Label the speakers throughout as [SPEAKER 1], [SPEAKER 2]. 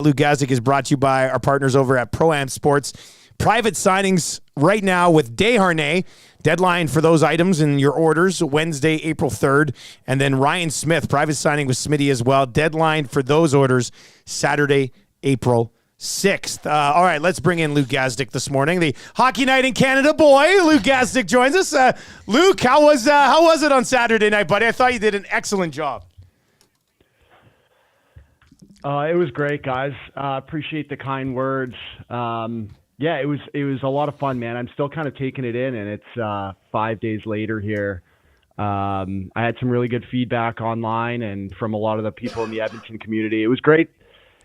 [SPEAKER 1] Luke Gazdick is brought to you by our partners over at Pro-Am Sports. Private signings right now with Desharnais. Deadline for those items and your orders, Wednesday, April 3rd. And then Ryan Smith, private signing with Smitty as well. Deadline for those orders, Saturday, April 6th. All right, let's bring in Luke Gazdick this morning. The Hockey Night in Canada boy, Luke Gazdick, joins us. Luke, how was it on Saturday night, buddy? I thought you did an excellent job.
[SPEAKER 2] It was great, guys. Appreciate the kind words. Yeah, it was a lot of fun, man. I'm still kind of taking it in, and it's 5 days later here. I had some really good feedback online and from a lot of the people in the Edmonton community. It was great.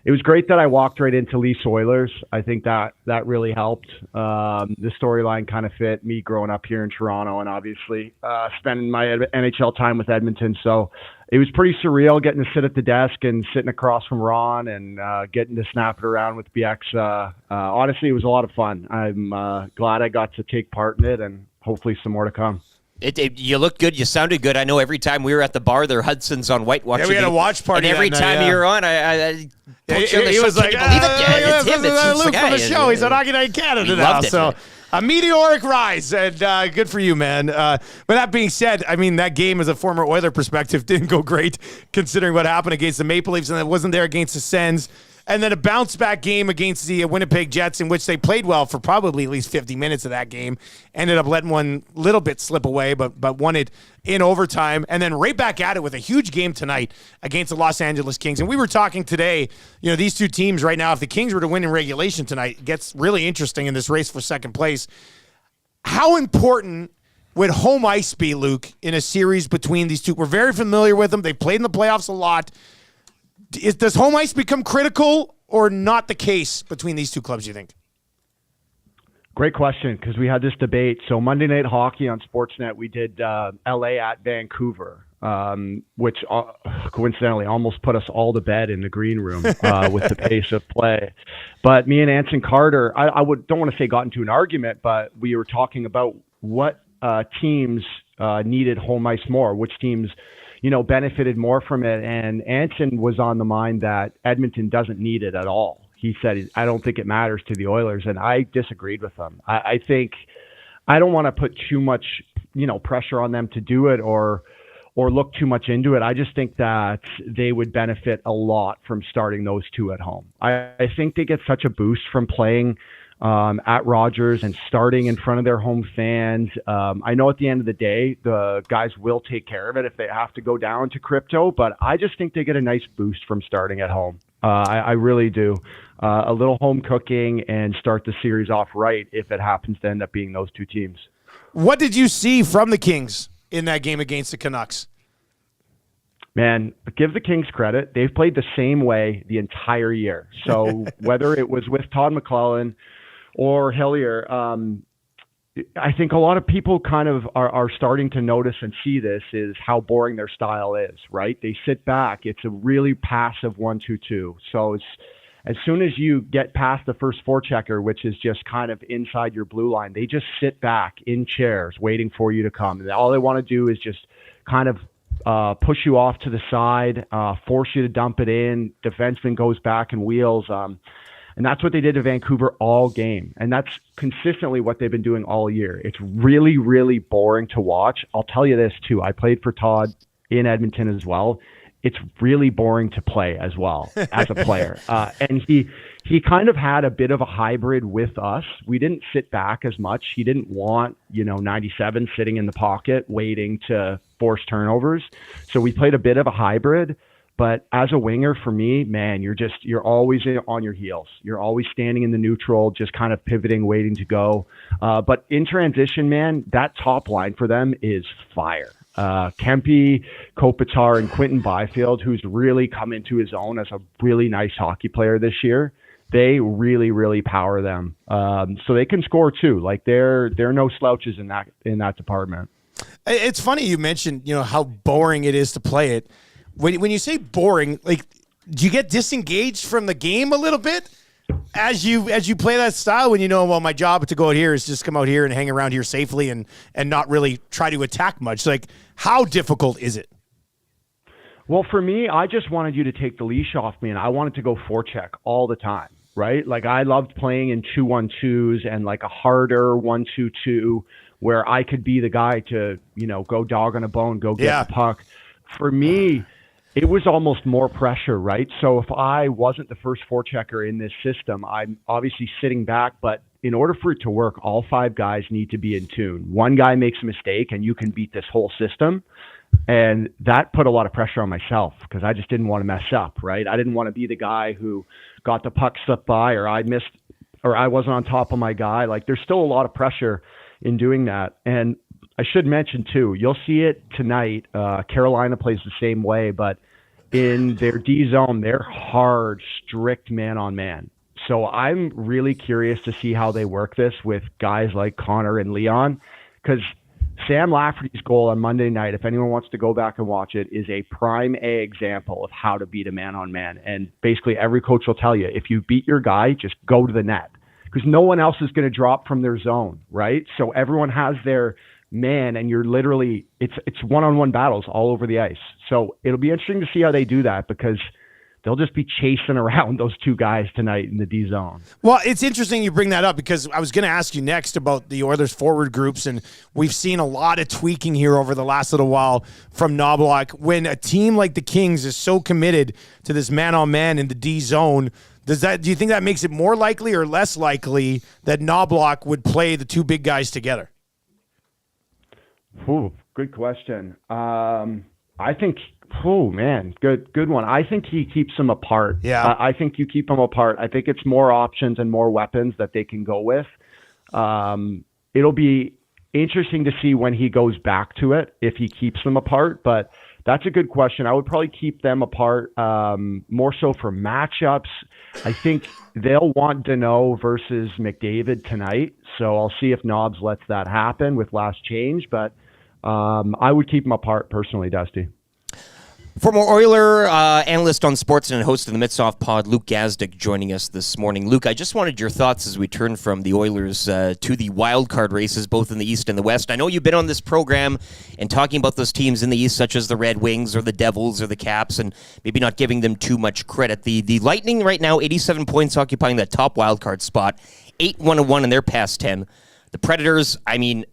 [SPEAKER 2] It was great that I walked right into Leafs Oilers. I think that really helped. The storyline kind of fit me growing up here in Toronto and obviously spending my NHL time with Edmonton. So it was pretty surreal getting to sit at the desk and sitting across from Ron and getting to snap it around with BX. Honestly, it was a lot of fun. I'm glad I got to take part in it and hopefully some more to come.
[SPEAKER 3] You looked good. You sounded good. I know every time we were at the bar there, Hudson's on White watching.
[SPEAKER 1] Yeah, we had a watch party.
[SPEAKER 3] And every time you were on, I
[SPEAKER 1] he was like,
[SPEAKER 3] "Can you believe it? Yeah, it's him. It's
[SPEAKER 1] Luke from the show. He's on Hockey Night Canada now." So a meteoric rise, and good for you, man. But that being said, I mean, that game as a former Oiler perspective didn't go great considering what happened against the Maple Leafs, and it wasn't there against the Sens. And then a bounce-back game against the Winnipeg Jets in which they played well for probably at least 50 minutes of that game. Ended up letting one little bit slip away, but won it in overtime. And then right back at it with a huge game tonight against the Los Angeles Kings. And we were talking today, you know, these two teams right now, if the Kings were to win in regulation tonight, it gets really interesting in this race for second place. How important would home ice be, Luke, in a series between these two? We're very familiar with them. They've played in the playoffs a lot. Does home ice become critical or not the case between these two clubs, you think?
[SPEAKER 2] Great question, because we had this debate. So Monday Night Hockey on Sportsnet, we did LA at Vancouver, which coincidentally almost put us all to bed in the green room with the pace of play. But me and Anson Carter, don't want to say got into an argument, but we were talking about what teams needed home ice more, which teams benefited more from it. And Anson was on the mind that Edmonton doesn't need it at all. He said, I don't think it matters to the Oilers. And I disagreed with him. I think I don't want to put too much, pressure on them to do it or look too much into it. I just think that they would benefit a lot from starting those two at home. I think they get such a boost from playing at Rogers and starting in front of their home fans. I know at the end of the day, the guys will take care of it if they have to go down to crypto, but I just think they get a nice boost from starting at home. I really do. A little home cooking and start the series off right if it happens to end up being those two teams.
[SPEAKER 1] What did you see from the Kings in that game against the Canucks?
[SPEAKER 2] Man, give the Kings credit. They've played the same way the entire year. So whether it was with Todd McClellan or Hillier, I think a lot of people kind of are starting to notice and see this is how boring their style is, right? They sit back. It's a really passive 1-2-2. So as soon as you get past the first forechecker, which is just kind of inside your blue line, they just sit back in chairs waiting for you to come. And all they want to do is just kind of push you off to the side, force you to dump it in. Defenseman goes back and wheels. And that's what they did to Vancouver all game. And that's consistently what they've been doing all year. It's really, really boring to watch. I'll tell you this, too. I played for Todd in Edmonton as well. It's really boring to play as well as a player. And he kind of had a bit of a hybrid with us. We didn't sit back as much. He didn't want, 97 sitting in the pocket waiting to force turnovers. So we played a bit of a hybrid. But as a winger, for me, man, you're always on your heels. You're always standing in the neutral, just kind of pivoting, waiting to go. But in transition, man, that top line for them is fire. Kempe, Kopitar, and Quentin Byfield, who's really come into his own as a really nice hockey player this year. They really, really power them. So they can score too. Like they're no slouches in that department.
[SPEAKER 1] It's funny you mentioned, how boring it is to play it. When you say boring, like, do you get disengaged from the game a little bit as you play that style when well, my job to go out here is just come out here and hang around here safely and not really try to attack much? Like, how difficult is it?
[SPEAKER 2] Well, for me, I just wanted you to take the leash off me, and I wanted to go forecheck all the time, right? Like I loved playing in 2-1-2s and like a harder 1-2-2 where I could be the guy to, go dog on a bone, go get the puck. For me, it was almost more pressure, right? So if I wasn't the first forechecker in this system, I'm obviously sitting back, but in order for it to work, all 5 guys need to be in tune. One guy makes a mistake and you can beat this whole system. And that put a lot of pressure on myself because I just didn't want to mess up, right? I didn't want to be the guy who got the puck slipped by or I missed or I wasn't on top of my guy. Like there's still a lot of pressure in doing that. And I should mention too, you'll see it tonight. Carolina plays the same way, but in their D zone, they're hard, strict man-on-man. So I'm really curious to see how they work this with guys like Connor and Leon, because Sam Lafferty's goal on Monday night, if anyone wants to go back and watch it, is a prime A example of how to beat a man-on-man. And basically every coach will tell you, if you beat your guy, just go to the net, because no one else is going to drop from their zone, right? So everyone has their man, and you're literally, it's one-on-one battles all over the ice. So it'll be interesting to see how they do that, because they'll just be chasing around those 2 guys tonight in the D zone.
[SPEAKER 1] Well, it's interesting you bring that up, because I was going to ask you next about the Oilers forward groups, and we've seen a lot of tweaking here over the last little while from Knobloch. When a team like the Kings is so committed to this man-on-man in the D zone, do you think that makes it more likely or less likely that Knobloch would play the 2 big guys together?
[SPEAKER 2] Ooh, good question. I think, good one. I think he keeps them apart.
[SPEAKER 1] Yeah.
[SPEAKER 2] I think you keep them apart. I think it's more options and more weapons that they can go with. It'll be interesting to see when he goes back to it, if he keeps them apart, but that's a good question. I would probably keep them apart more so for matchups. I think they'll want Deneau versus McDavid tonight, so I'll see if Nobbs lets that happen with last change, but I would keep them apart personally, Dusty.
[SPEAKER 3] Former Oiler analyst on Sportsnet and host of the Mitsoff Pod, Luke Gazdick, joining us this morning. Luke, I just wanted your thoughts as we turn from the Oilers to the wild card races, both in the East and the West. I know you've been on this program and talking about those teams in the East, such as the Red Wings or the Devils or the Caps, and maybe not giving them too much credit. The Lightning right now, 87 points, occupying that top wild card spot, 8-1-1 in their past 10. The Predators, I mean,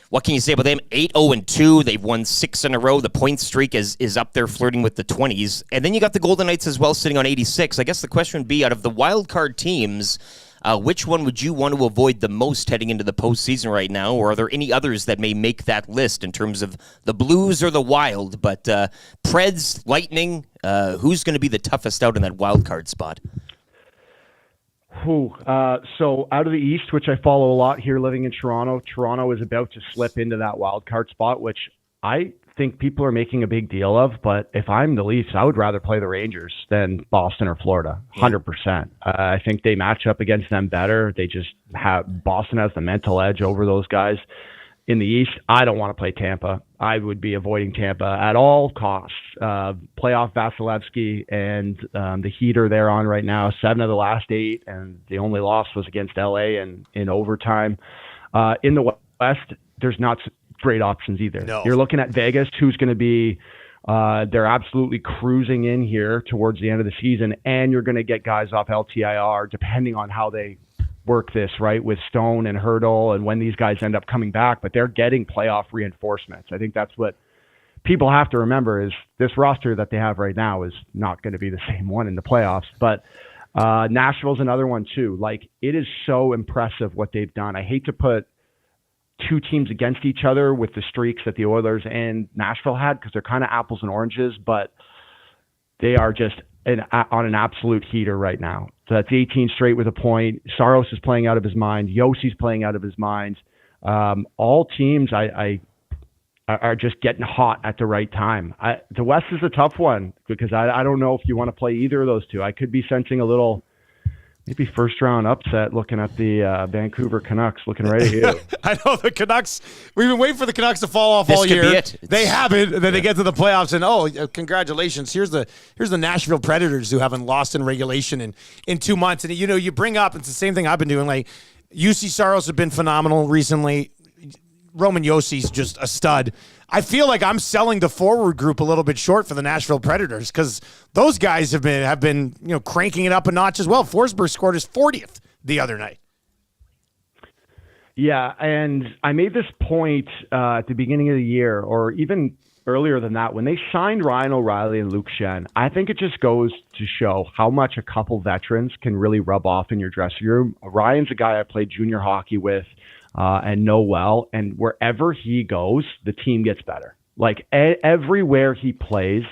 [SPEAKER 3] what can you say about them? 8-0-2. They've won 6 in a row. The point streak is up there flirting with the 20s. And then you got the Golden Knights as well, sitting on 86. I guess the question would be, out of the wild card teams, which one would you want to avoid the most heading into the postseason right now? Or are there any others that may make that list in terms of the Blues or the Wild? But Preds, Lightning, who's going to be the toughest out in that wild card spot?
[SPEAKER 2] So out of the East, which I follow a lot here living in Toronto, Toronto is about to slip into that wild card spot, which I think people are making a big deal of. But if I'm the Leafs, I would rather play the Rangers than Boston or Florida, 100%. I think they match up against them better. They just have, Boston has the mental edge over those guys. In the East, I don't want to play Tampa. I would be avoiding Tampa at all costs. Playoff Vasilevsky and the Heat are there on right now, 7 of the last 8, and the only loss was against LA and in overtime. In the West, there's not great options either.
[SPEAKER 1] No.
[SPEAKER 2] You're looking at Vegas, who's going to be they're absolutely cruising in here towards the end of the season, and you're going to get guys off LTIR depending on how they work this, right, with Stone and Hurdle and when these guys end up coming back, but they're getting playoff reinforcements. I think that's what people have to remember, is this roster that they have right now is not going to be the same one in the playoffs. But Nashville's another one too. Like, it is so impressive what they've done. I hate to put 2 teams against each other with the streaks that the Oilers and Nashville had, because they're kind of apples and oranges, but they are just on an absolute heater right now. So that's 18 straight with a point. Saros is playing out of his mind. Yossi's playing out of his mind. All teams I are just getting hot at the right time. The West is a tough one, because I don't know if you want to play either of those 2. I could be sensing a little maybe first-round upset looking at the Vancouver Canucks, looking right at you.
[SPEAKER 1] I know the Canucks. We've been waiting for the Canucks to fall off
[SPEAKER 3] This
[SPEAKER 1] all
[SPEAKER 3] could
[SPEAKER 1] year.
[SPEAKER 3] be it.
[SPEAKER 1] They haven't. And then they get to the playoffs, and congratulations! Here's the Nashville Predators, who haven't lost in regulation in 2 months. And you bring up, it's the same thing I've been doing. Like, UC Saros have been phenomenal recently. Roman Yossi's just a stud. I feel like I'm selling the forward group a little bit short for the Nashville Predators because those guys have been cranking it up a notch as well. Forsberg scored his 40th the other night.
[SPEAKER 2] Yeah, and I made this point at the beginning of the year, or even earlier than that, when they signed Ryan O'Reilly and Luke Schenn. I think it just goes to show how much a couple veterans can really rub off in your dressing room. Ryan's a guy I played junior hockey with and know well, and wherever he goes, the team gets better. Like everywhere he plays,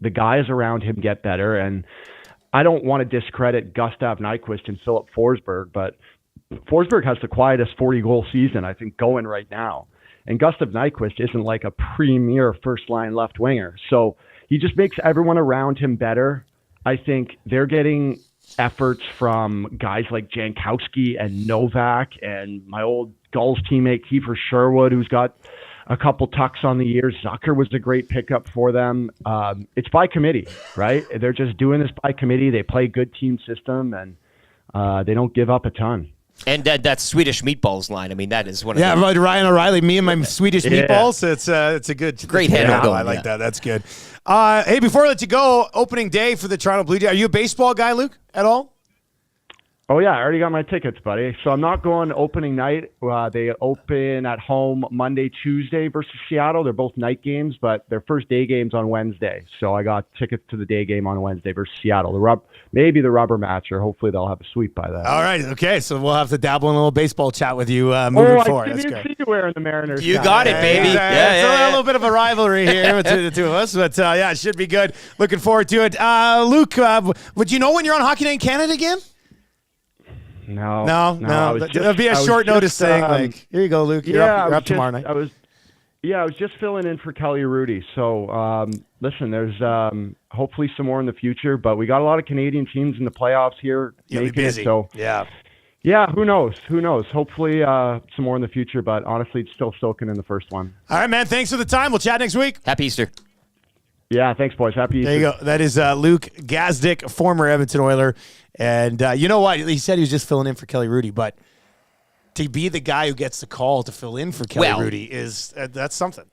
[SPEAKER 2] the guys around him get better, and I don't want to discredit Gustav Nyquist and Philip Forsberg, but Forsberg has the quietest 40-goal season, I think, going right now. And Gustav Nyquist isn't like a premier first-line left winger. So he just makes everyone around him better. I think they're getting efforts from guys like Jankowski and Novak and my old Gulls teammate Kiefer Sherwood, who's got a couple tucks on the year. Zucker was a great pickup for them. It's by committee, right? They're just doing this by committee. They play good team system, and they don't give up a ton.
[SPEAKER 3] And that Swedish meatballs line, I mean, that is one of
[SPEAKER 1] the Ryan O'Reilly, me and my Swedish meatballs. It's a good,
[SPEAKER 3] great handle.
[SPEAKER 1] I like that. That's good. Hey, before I let you go, opening day for the Toronto Blue Jays. Are you a baseball guy, Luke, at all?
[SPEAKER 2] Oh, yeah, I already got my tickets, buddy. So I'm not going opening night. They open at home Monday, Tuesday versus Seattle. They're both night games, but their first day game's on Wednesday. So I got tickets to the day game on Wednesday versus Seattle. Maybe the rubber match, or hopefully they'll have a sweep by then.
[SPEAKER 1] All right, okay. So we'll have to dabble in a little baseball chat with you moving forward.
[SPEAKER 2] I didn't see you wearing the Mariners.
[SPEAKER 3] You got it, baby.
[SPEAKER 1] Yeah, a little bit of a rivalry here between the two of us, but yeah, it should be good. Looking forward to it. Luke, would you know when you're on Hockey Night in Canada again? No. It'll be a short notice thing. Like, here you go, Luke. You're up tomorrow night.
[SPEAKER 2] I was just filling in for Kelly Rudy. So, listen, there's hopefully some more in the future, but we got a lot of Canadian teams in the playoffs here.
[SPEAKER 1] You'll be busy.
[SPEAKER 2] So, yeah, who knows? Hopefully some more in the future, but honestly, it's still soaking in the first one.
[SPEAKER 1] All right, man. Thanks for the time. We'll chat next week.
[SPEAKER 3] Happy Easter.
[SPEAKER 2] Yeah, thanks, boys. Happy Easter.
[SPEAKER 1] There you go. That is Luke Gazdick, former Edmonton Oiler. And you know what? He said he was just filling in for Kelly Rudy, but to be the guy who gets the call to fill in for Kelly Rudy that's something.